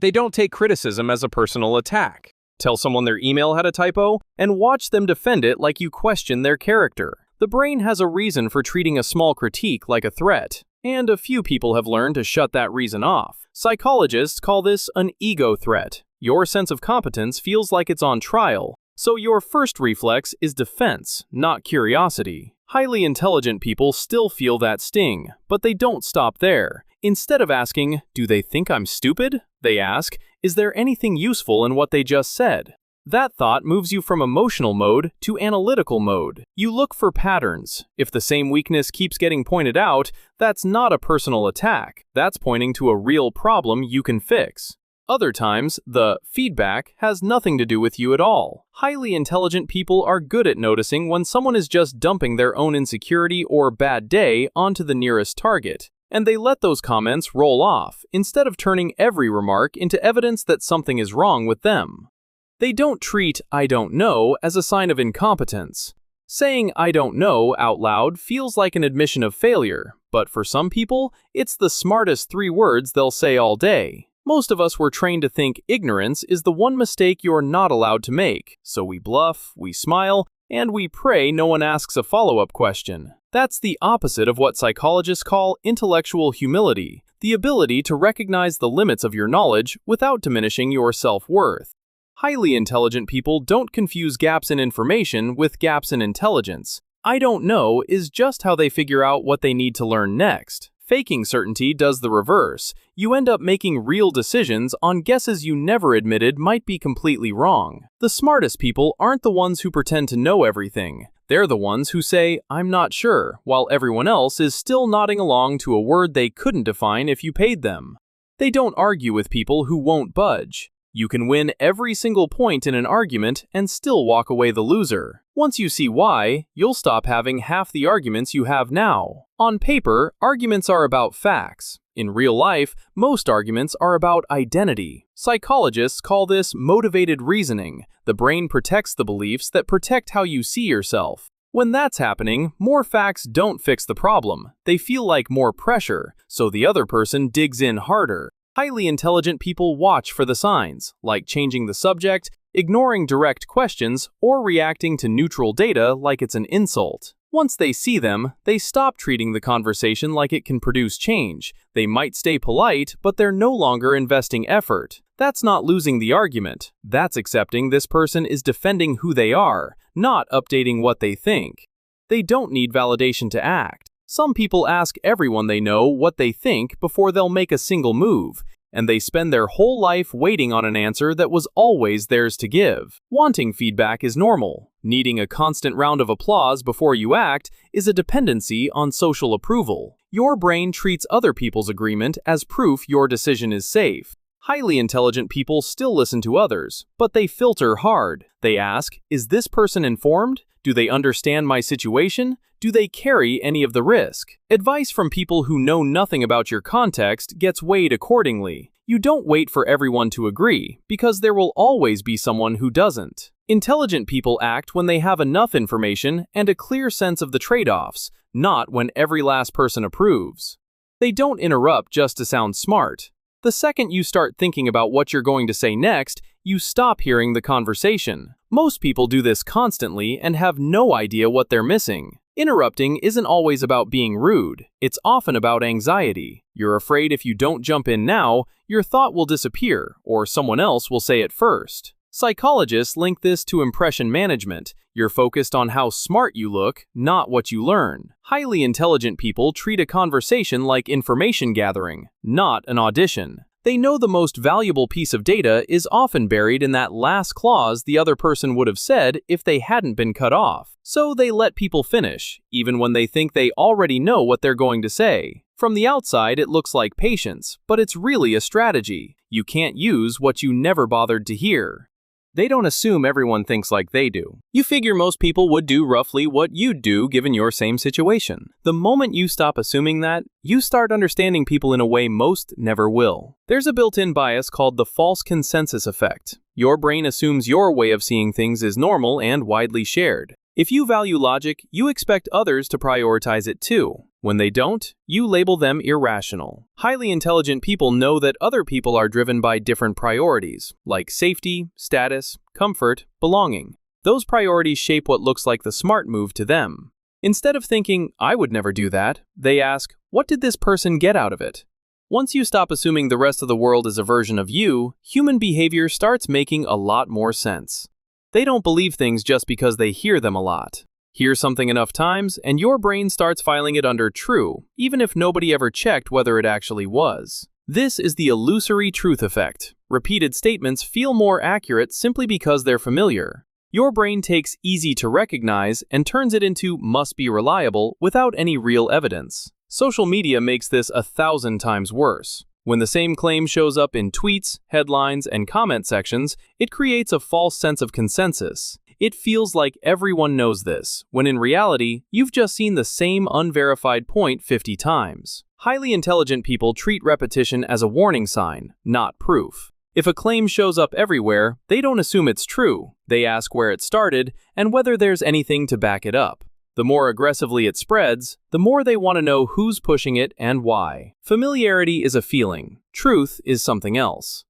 They don't take criticism as a personal attack. Tell someone their email had a typo, and watch them defend it like you question their character. The brain has a reason for treating a small critique like a threat, and a few people have learned to shut that reason off. Psychologists call this an ego threat. Your sense of competence feels like it's on trial, so your first reflex is defense, not curiosity. Highly intelligent people still feel that sting, but they don't stop there. Instead of asking, "Do they think I'm stupid?" they ask, "Is there anything useful in what they just said?" That thought moves you from emotional mode to analytical mode. You look for patterns. If the same weakness keeps getting pointed out, that's not a personal attack. That's pointing to a real problem you can fix. Other times, the feedback has nothing to do with you at all. Highly intelligent people are good at noticing when someone is just dumping their own insecurity or bad day onto the nearest target, and they let those comments roll off instead of turning every remark into evidence that something is wrong with them. They don't treat "I don't know" as a sign of incompetence. Saying "I don't know" out loud feels like an admission of failure, but for some people, it's the smartest 3 words they'll say all day. Most of us were trained to think ignorance is the one mistake you're not allowed to make, so we bluff, we smile, and we pray no one asks a follow-up question. That's the opposite of what psychologists call intellectual humility, the ability to recognize the limits of your knowledge without diminishing your self-worth. Highly intelligent people don't confuse gaps in information with gaps in intelligence. "I don't know" is just how they figure out what they need to learn next. Faking certainty does the reverse. You end up making real decisions on guesses you never admitted might be completely wrong. The smartest people aren't the ones who pretend to know everything. They're the ones who say, "I'm not sure," while everyone else is still nodding along to a word they couldn't define if you paid them. They don't argue with people who won't budge. You can win every single point in an argument and still walk away the loser. Once you see why, you'll stop having half the arguments you have now. On paper, arguments are about facts. In real life, most arguments are about identity. Psychologists call this motivated reasoning. The brain protects the beliefs that protect how you see yourself. When that's happening, more facts don't fix the problem. They feel like more pressure, so the other person digs in harder. Highly intelligent people watch for the signs, like changing the subject, ignoring direct questions, or reacting to neutral data like it's an insult. Once they see them, they stop treating the conversation like it can produce change. They might stay polite, but they're no longer investing effort. That's not losing the argument. That's accepting this person is defending who they are, not updating what they think. They don't need validation to act. Some people ask everyone they know what they think before they'll make a single move, and they spend their whole life waiting on an answer that was always theirs to give. Wanting feedback is normal. Needing a constant round of applause before you act is a dependency on social approval. Your brain treats other people's agreement as proof your decision is safe. Highly intelligent people still listen to others, but they filter hard. They ask, "Is this person informed? Do they understand my situation? Do they carry any of the risk?" Advice from people who know nothing about your context gets weighed accordingly. You don't wait for everyone to agree, because there will always be someone who doesn't. Intelligent people act when they have enough information and a clear sense of the trade-offs, not when every last person approves. They don't interrupt just to sound smart. The second you start thinking about what you're going to say next, you stop hearing the conversation. Most people do this constantly and have no idea what they're missing. Interrupting isn't always about being rude. It's often about anxiety. You're afraid if you don't jump in now, your thought will disappear, or someone else will say it first. Psychologists link this to impression management. You're focused on how smart you look, not what you learn. Highly intelligent people treat a conversation like information gathering, not an audition. They know the most valuable piece of data is often buried in that last clause the other person would have said if they hadn't been cut off. So they let people finish, even when they think they already know what they're going to say. From the outside, it looks like patience, but it's really a strategy. You can't use what you never bothered to hear. They don't assume everyone thinks like they do. You figure most people would do roughly what you'd do given your same situation. The moment you stop assuming that, you start understanding people in a way most never will. There's a built-in bias called the false consensus effect. Your brain assumes your way of seeing things is normal and widely shared. If you value logic, you expect others to prioritize it too. When they don't, you label them irrational. Highly intelligent people know that other people are driven by different priorities, like safety, status, comfort, belonging. Those priorities shape what looks like the smart move to them. Instead of thinking, "I would never do that," they ask, "What did this person get out of it?" Once you stop assuming the rest of the world is a version of you, human behavior starts making a lot more sense. They don't believe things just because they hear them a lot. Hear something enough times, and your brain starts filing it under true, even if nobody ever checked whether it actually was. This is the illusory truth effect. Repeated statements feel more accurate simply because they're familiar. Your brain takes easy to recognize and turns it into must be reliable without any real evidence. Social media makes this 1,000 times worse. When the same claim shows up in tweets, headlines, and comment sections, it creates a false sense of consensus. It feels like everyone knows this, when in reality, you've just seen the same unverified point 50 times. Highly intelligent people treat repetition as a warning sign, not proof. If a claim shows up everywhere, they don't assume it's true. They ask where it started and whether there's anything to back it up. The more aggressively it spreads, the more they want to know who's pushing it and why. Familiarity is a feeling. Truth is something else.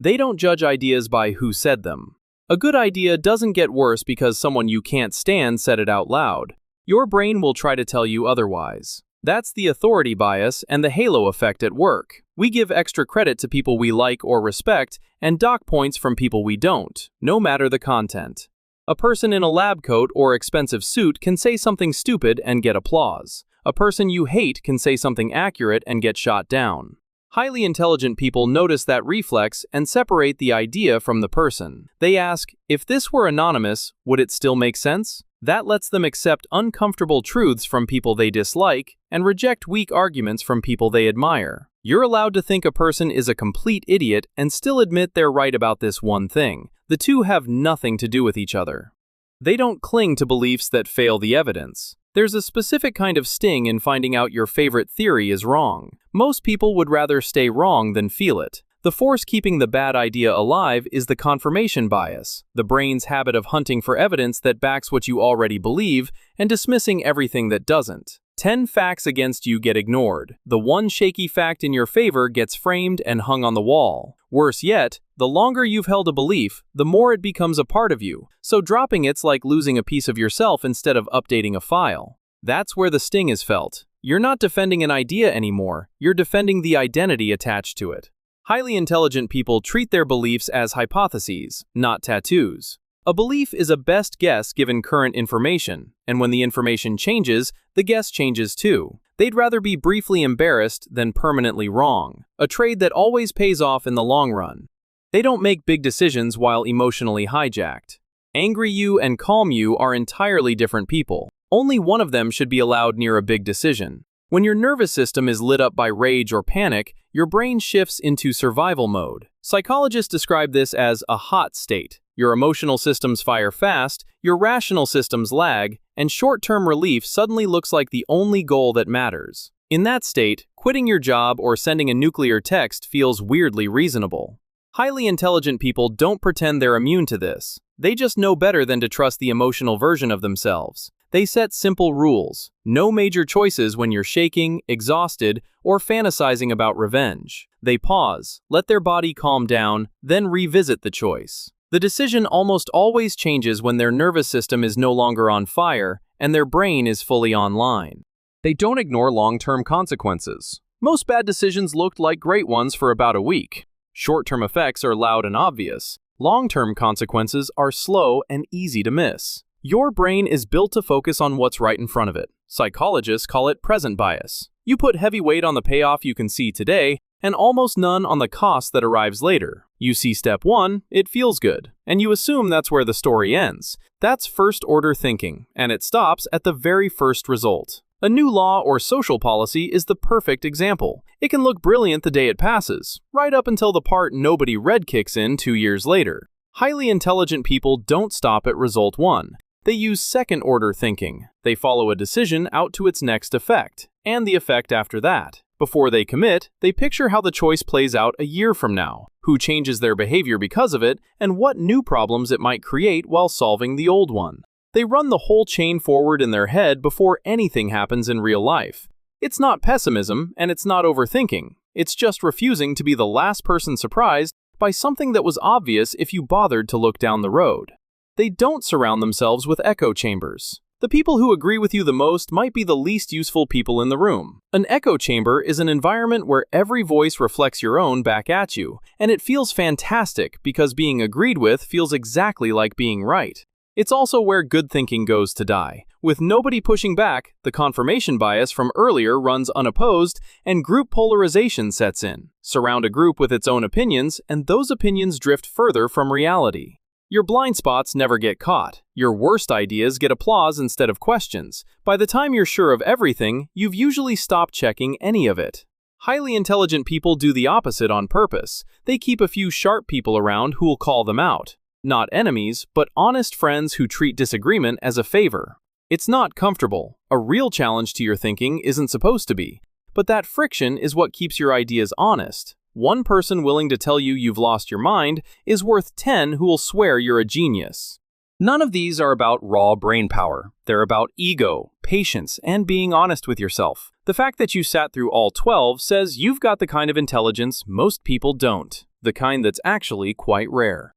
They don't judge ideas by who said them. A good idea doesn't get worse because someone you can't stand said it out loud. Your brain will try to tell you otherwise. That's the authority bias and the halo effect at work. We give extra credit to people we like or respect and dock points from people we don't, no matter the content. A person in a lab coat or expensive suit can say something stupid and get applause. A person you hate can say something accurate and get shot down. Highly intelligent people notice that reflex and separate the idea from the person. They ask, if this were anonymous, would it still make sense? That lets them accept uncomfortable truths from people they dislike and reject weak arguments from people they admire. You're allowed to think a person is a complete idiot and still admit they're right about this one thing. The two have nothing to do with each other. They don't cling to beliefs that fail the evidence. There's a specific kind of sting in finding out your favorite theory is wrong. Most people would rather stay wrong than feel it. The force keeping the bad idea alive is the confirmation bias, the brain's habit of hunting for evidence that backs what you already believe and dismissing everything that doesn't. 10 facts against you get ignored. The one shaky fact in your favor gets framed and hung on the wall. Worse yet, the longer you've held a belief, the more it becomes a part of you, so dropping it's like losing a piece of yourself instead of updating a file. That's where the sting is felt. You're not defending an idea anymore, you're defending the identity attached to it. Highly intelligent people treat their beliefs as hypotheses, not tattoos. A belief is a best guess given current information, and when the information changes, the guess changes too. They'd rather be briefly embarrassed than permanently wrong, a trade that always pays off in the long run. They don't make big decisions while emotionally hijacked. Angry you and calm you are entirely different people. Only one of them should be allowed near a big decision. When your nervous system is lit up by rage or panic, your brain shifts into survival mode. Psychologists describe this as a hot state. Your emotional systems fire fast, your rational systems lag, and short-term relief suddenly looks like the only goal that matters. In that state, quitting your job or sending a nuclear text feels weirdly reasonable. Highly intelligent people don't pretend they're immune to this. They just know better than to trust the emotional version of themselves. They set simple rules. No major choices when you're shaking, exhausted, or fantasizing about revenge. They pause, let their body calm down, then revisit the choice. The decision almost always changes when their nervous system is no longer on fire and their brain is fully online. They don't ignore long-term consequences. Most bad decisions looked like great ones for about a week. Short-term effects are loud and obvious. Long-term consequences are slow and easy to miss. Your brain is built to focus on what's right in front of it. Psychologists call it present bias. You put heavy weight on the payoff you can see today and almost none on the cost that arrives later. You see step 1, it feels good, and you assume that's where the story ends. That's first-order thinking, and it stops at the very first result. A new law or social policy is the perfect example. It can look brilliant the day it passes, right up until the part nobody read kicks in 2 years later. Highly intelligent people don't stop at result 1. They use second-order thinking. They follow a decision out to its next effect, and the effect after that. Before they commit, they picture how the choice plays out a year from now, who changes their behavior because of it, and what new problems it might create while solving the old one. They run the whole chain forward in their head before anything happens in real life. It's not pessimism, and it's not overthinking. It's just refusing to be the last person surprised by something that was obvious if you bothered to look down the road. They don't surround themselves with echo chambers. The people who agree with you the most might be the least useful people in the room. An echo chamber is an environment where every voice reflects your own back at you, and it feels fantastic because being agreed with feels exactly like being right. It's also where good thinking goes to die. With nobody pushing back, the confirmation bias from earlier runs unopposed, and group polarization sets in. Surround a group with its own opinions, and those opinions drift further from reality. Your blind spots never get caught. Your worst ideas get applause instead of questions. By the time you're sure of everything, you've usually stopped checking any of it. Highly intelligent people do the opposite on purpose. They keep a few sharp people around who'll call them out. Not enemies, but honest friends who treat disagreement as a favor. It's not comfortable. A real challenge to your thinking isn't supposed to be. But that friction is what keeps your ideas honest. One person willing to tell you you've lost your mind is worth 10 who will swear you're a genius. None of these are about raw brain power. They're about ego, patience, and being honest with yourself. The fact that you sat through all 12 says you've got the kind of intelligence most people don't, the kind that's actually quite rare.